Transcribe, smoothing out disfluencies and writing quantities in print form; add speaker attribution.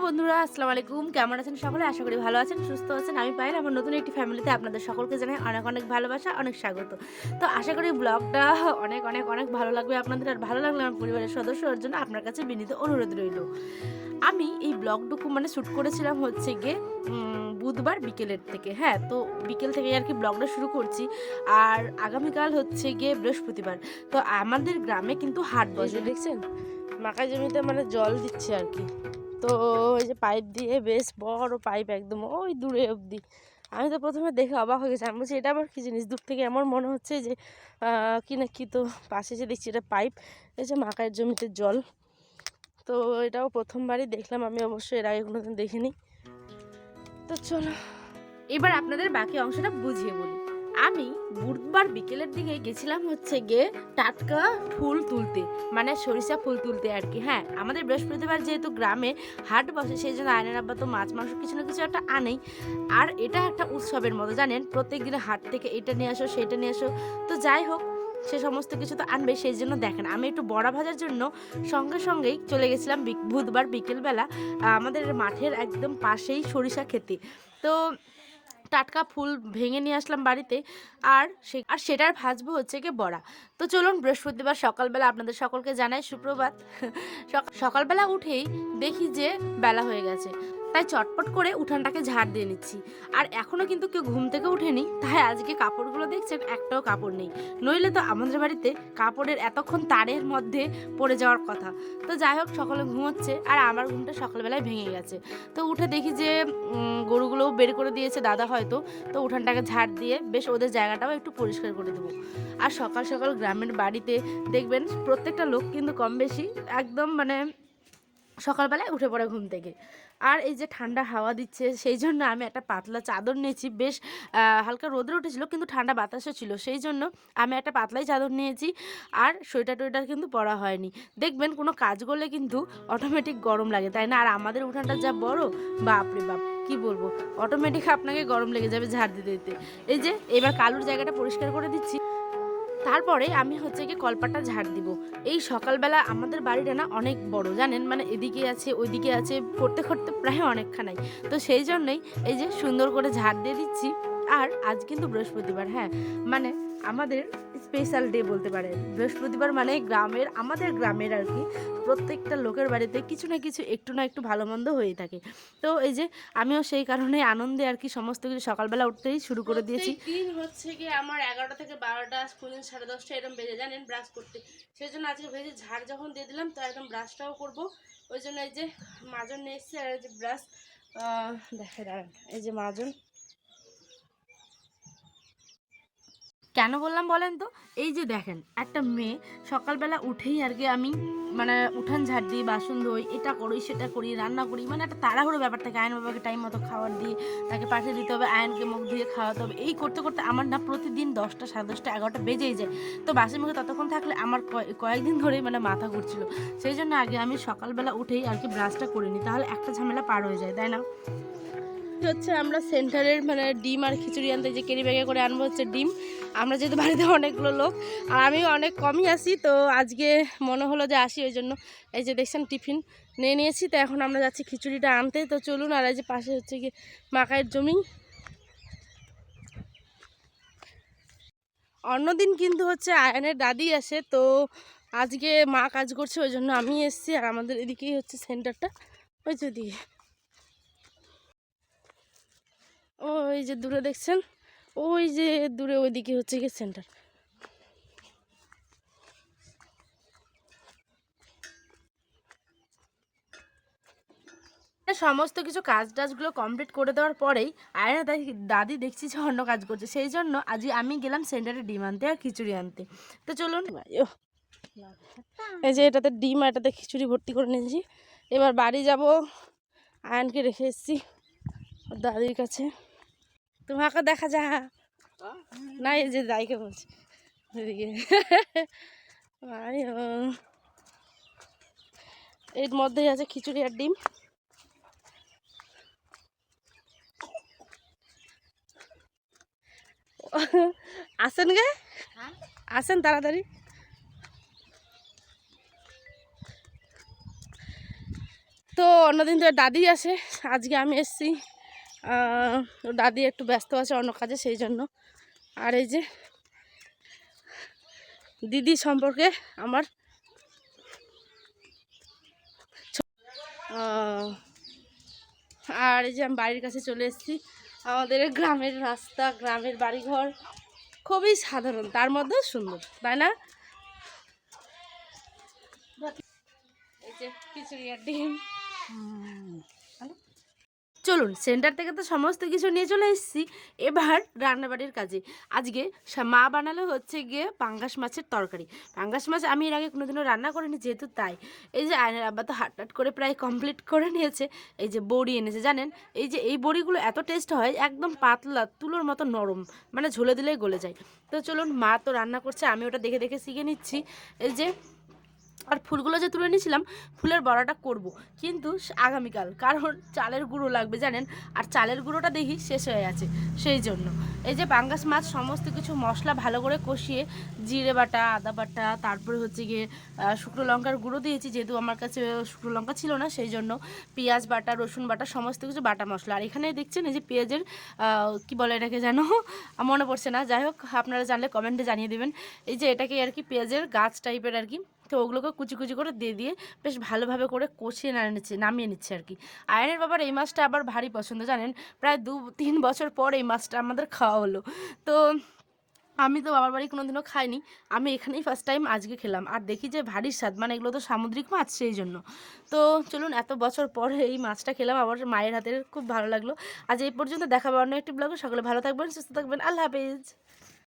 Speaker 1: বন্ধুরা, আসসালামু আলাইকুম। কেমন আছেন সকলে? আশা করি ভালো আছেন, সুস্থ আছেন। আমি পায়েল আমার নতুন একটি ফ্যামিলিতে আপনাদের সকলকে জানাই অনেক অনেক ভালোবাসা, অনেক স্বাগত। তো আশা করি ব্লগটা অনেক অনেক অনেক ভালো লাগবে আপনাদের। আর ভালো লাগলে আমার পরিবারের সদস্যর জন্য আপনার কাছে বিনীত অনুরোধ রইল। আমি এই ব্লগটুকু শ্যুট করেছিলাম হচ্ছে গিয়ে বুধবার বিকেলের থেকে। হ্যাঁ, তো বিকেল থেকে আর কি ব্লগটা শুরু করছি। আর আগামীকাল হচ্ছে গিয়ে বৃহস্পতিবার। তো আমাদের গ্রামে কিন্তু হাট বসে, দেখছেন? মাকাই জমিতে জল দিচ্ছে আর কি। তো এই যে পাইপ দিয়ে, বেশ বড় পাইপ, একদম ওই দূরে অবধি। আমি তো প্রথমে দেখে অবাক হয়ে গেছি। আমি বলছি এটা আবার কী জিনিস? দূর থেকে এমন মনে হচ্ছে যে কি না কি। তো পাশে যে দেখছি এটা পাইপ, এই যে মাকাইয়ের জমিতে জল। তো এটাও প্রথমবারই দেখলাম আমি, অবশ্যই এর আগে কোনোদিন দেখিনি। তো চলো এবার আপনাদের বাকি অংশটা বুঝিয়ে বলি। আমি বুধবার বিকেলের দিকে গেছিলাম হচ্ছে গিয়ে টাটকা ফুল তুলতে, সরিষা ফুল তুলতে আর কি। হ্যাঁ, আমাদের বৃহস্পতিবার যেহেতু গ্রামে হাট বসে, সেই জন্য আয়নের আব্বা তো মাছ মাংস কিছু না কিছু একটা আনেই। আর এটা একটা উৎসবের মতো, জানেন, প্রত্যেক দিনে হাট থেকে এটা নিয়ে আসো সেটা নিয়ে আসো। তো যাই হোক, সে সমস্ত কিছু তো আনবে। সেই জন্য দেখেন, আমি একটু বড়া ভাজার জন্য সঙ্গে সঙ্গেই চলে গেছিলাম বুধবার বিকেলবেলা আমাদের মাঠের একদম পাশেই সরিষা খেতে। তো টাটকা ফুল ভেঙে নিয়ে আসলাম বাড়িতে। আর সেটার ভাজবো হচ্ছে গিয়ে বড়া। তো চলুন, বৃহস্পতিবার সকালবেলা আপনাদের সকলকে জানাই সুপ্রভাত। সকালবেলা উঠেই দেখি যে বেলা হয়ে গেছে, তাই চটপট করে উঠানটাকে ঝাড় দিয়ে নিচ্ছি। আর এখনও কিন্তু কেউ ঘুম থেকে ওঠেনি, তাই আজকে কাপড়গুলো দেখছেন একটাও কাপড় নেই। নইলে তো আমাদের বাড়িতে কাপড়ের এতক্ষণ তারের মধ্যে পড়ে যাওয়ার কথা। তো যাই হোক, সকলে ঘুমোচ্ছে আর আমার ঘুমটা সকালবেলায় ভেঙে গেছে। তো উঠে দেখি যে গরুগুলোও বের করে দিয়েছে দাদা হয়তো। তো উঠানটাকে ঝাড় দিয়ে বেশ ওদের জায়গাটাও একটু পরিষ্কার করে দেবো। আর সকাল সকাল গ্রামের বাড়িতে দেখবেন প্রত্যেকটা লোক কিন্তু কম বেশি একদম সকালবেলায় উঠে পড়ে ঘুম থেকে। আর এই যে ঠান্ডা হাওয়া দিচ্ছে, সেই জন্য আমি একটা পাতলা চাদর নিয়েছি। বেশ হালকা রোদে উঠেছিল, কিন্তু ঠান্ডা বাতাসও ছিল, সেই জন্য আমি একটা পাতলাই চাদর নিয়েছি। আর সোয়েটার টোয়েটার কিন্তু পরা হয়নি। দেখবেন কোনো কাজ করলে কিন্তু অটোমেটিক গরম লাগে, তাই না? আর আমাদের উঠানটা যা বড়, বাপরে বাপ, কি বলবো, অটোমেটিক আপনাকে গরম লেগে যাবে ঝাড় দিতে দিতে। এই যে এবার কালুর জায়গাটা পরিষ্কার করে দিচ্ছি, তারপরে আমি হচ্ছে গিয়ে কলপাটা ঝাড় দিব। এই সকালবেলা আমাদের বাড়িটা না অনেক বড়, জানেন, এদিকে আছে ওইদিকে আছে, করতে করতে প্রায় অনেকখানাই। তো সেই জন্যই এই যে সুন্দর করে ঝাড় দিয়ে দিচ্ছি। আর আজ কিন্তু বৃহস্পতিবার। হ্যাঁ, আমাদের স্পেশাল ডে বলতে পারেন। বৃহস্পতিবার আমাদের গ্রামের আর কি প্রত্যেকটা লোকের বাড়িতে কিছু না কিছু, একটু না একটু ভালো মন্দ হয়েই থাকে। তো এই যে আমিও সেই কারণে আনন্দে আর কি সমস্ত কিছু সকালবেলা উঠতেই শুরু করে দিয়েছি। দিন হচ্ছে গিয়ে আমার 11টা থেকে 12টা, কোনদিন 10:30 এরকম বেজে, জানেন, ব্রাশ করতে। সেই জন্য আজকে ভেজে ঝাড় যখন দিয়ে দিলাম, তো একদম ব্রাশটাও করব। ওই জন্য এই যে মাজন নিয়ে এসেছি। আর এই যে ব্রাশ দেখে দাঁড়ান, এই যে মাজন। কেন বললাম বলেন তো? এই যে দেখেন, একটা মেয়ে সকালবেলা উঠেই আর কি আমি উঠান ঝাড় দিই, বাসন ধুই, এটা করি সেটা করি, রান্না করি, একটা তাড়াহুড়ো ব্যাপার থাকে। আয়ন বাবাকে টাইম মতো খাবার দিয়ে তাকে পাঠিয়ে দিতে হবে, আয়নকে মুখ দিয়ে খাওয়াতে হবে। এই করতে করতে আমার না প্রতিদিন 10টা, 10:30, 11টা বেজেই যায়। তো বাসি মুখে ততক্ষণ থাকলে আমার কয়েকদিন ধরেই মাথা ঘুরছিল। সেই জন্য আগে আমি সকালবেলা উঠেই আর কি ব্রাশটা করে নিই, তাহলে একটা ঝামেলা পার হয়ে যায়, তাই না? হচ্ছে আমরা সেন্টারের ডিম আর খিচুড়ি আনতে যে ক্যারি ব্যাগে করে আনবো হচ্ছে ডিম। আমরা যেহেতু বাড়িতে অনেকগুলো লোক আর আমিও অনেক কমই আসি, তো আজকে মনে হলো যে আসি, ওই জন্য এই যে দেখছেন টিফিন নিয়ে নিয়েছি। তো এখন আমরা যাচ্ছি খিচুড়িটা আনতে। তো চলুন। আর এই যে পাশে হচ্ছে গিয়ে মাকাইয়ের জমি। অন্যদিন কিন্তু হচ্ছে আয়নের দাদি আসে, তো আজকে মা কাজ করছে, ওই জন্য আমি এসছি। আর আমাদের এদিকেই হচ্ছে সেন্টারটা, ওই যে দিকে, ওই যে দূরে দেখছেন, ওই যে দূরে ওইদিকে হচ্ছে গিয়ে সেন্টার। সমস্ত কিছু কাজ টাজগুলো কমপ্লিট করে দেওয়ার পরেই আয়না দাদি দেখছি যে অন্য কাজ করছে, সেই জন্য আজকে আমি গেলাম সেন্টারে ডিম আনতে আর খিচুড়ি আনতে। তো চলুন, এই যে এটাতে ডিম আর এটাতে খিচুড়ি ভর্তি করে নিয়েছি। এবার বাড়ি যাব, আয়নকে রেখে এসেছি দাদির কাছে। তোমাকে দেখা যা না, এই যে দাইকে বলছি এদিকে। এর মধ্যেই আছে খিচুড়ি আর ডিম। আসেন গে, আসেন তাড়াতাড়ি। তো অন্যদিন তো দাদি আসে, আজকে আমি এসছি, দাদি একটু ব্যস্ত আছে অন্য কাজে সেই জন্য। আর এই যে দিদি সম্পর্কে আমার আর এই যে আমি বাড়ির কাছে চলে এসেছি। আমাদের গ্রামের রাস্তা, গ্রামের বাড়িঘর খুবই সাধারণ, তার মধ্যেও সুন্দর, তাই না? এই যে খিচুড়ি আর ডিম। চলুন, সেন্টার থেকে তো সমস্ত কিছু নিয়ে চলে এসেছি, এবার রান্নাবাড়ির কাজে। আজকে মা বানালে হচ্ছে গিয়ে পাঙ্গাস মাছের তরকারি। পাঙ্গাস মাছ আমি এর আগে কোনোদিনও রান্না করিনি, যেহেতু তাই এই যে আয়নের আব্বা তো হাট করে প্রায় কমপ্লিট করে নিয়েছে। এই যে বড়ি এনেছে, জানেন এই যে এই বড়িগুলো এত টেস্ট হয়, একদম পাতলা তুলোর মতো নরম, মানে ঝোলে দিলেই গলে যায়। তো চলুন, মা তো রান্না করছে, আমি ওটা দেখে দেখে শিখে নিচ্ছি। এই যে আর ফুলগুলো যে তুলে নিয়েছিলাম, ফুলের বড়াটা করব কিন্তু আগামীকাল, কারণ চালের গুঁড়ো লাগবে জানেন, আর চালের গুঁড়োটা দেখি শেষ হয়ে আছে, সেই জন্য। এই যে পাঙ্গাস মাছ সমস্ত কিছু মশলা ভালো করে কষিয়ে, জিরে বাটা, আদা বাটা, তারপরে হচ্ছে গিয়ে শুকনো লঙ্কার গুঁড়ো দিয়েছি, যেহেতু আমার কাছে শুকনো লঙ্কা ছিল না, সেই জন্য পেঁয়াজ বাটা, রসুন বাটা, সমস্ত কিছু বাটা মশলা। আর এখানে দেখছেন এই যে পেঁয়াজের কি বলে এটাকে যেন মনে পড়ছে না, যাই হোক আপনারা জানলে কমেন্টে জানিয়ে দেবেন। এই যে এটাকে আর কি পেঁয়াজের গাছ টাইপের আর কি, তো ওগুলোকে কুচি কুচি করে দিয়ে দিয়ে বেশ ভালোভাবে করে কষিয়ে নামিয়ে নিচ্ছে আর কি। আয়নের বাবার এই মাছটা আবার ভারী পছন্দ জানেন, প্রায় 2-3 বছর পর এই মাছটা আমাদের খাওয়া হলো। তো আমি তো বাবার বাড়ি কোনোদিনও খাইনি, আমি এখানেই ফার্স্ট টাইম আজকে খেলাম, আর দেখি যে ভারী স্বাদ, মানে এগুলো তো সামুদ্রিক মাছ সেই জন্য। তো চলুন, এত বছর পরে এই মাছটা খেলাম আবার মায়ের হাতের, খুব ভালো লাগলো। আজ এই পর্যন্ত, দেখা হবে অন্য একটি ব্লগে। সকলে ভালো থাকবেন, সুস্থ থাকবেন, আল্লাহ হাফেজ।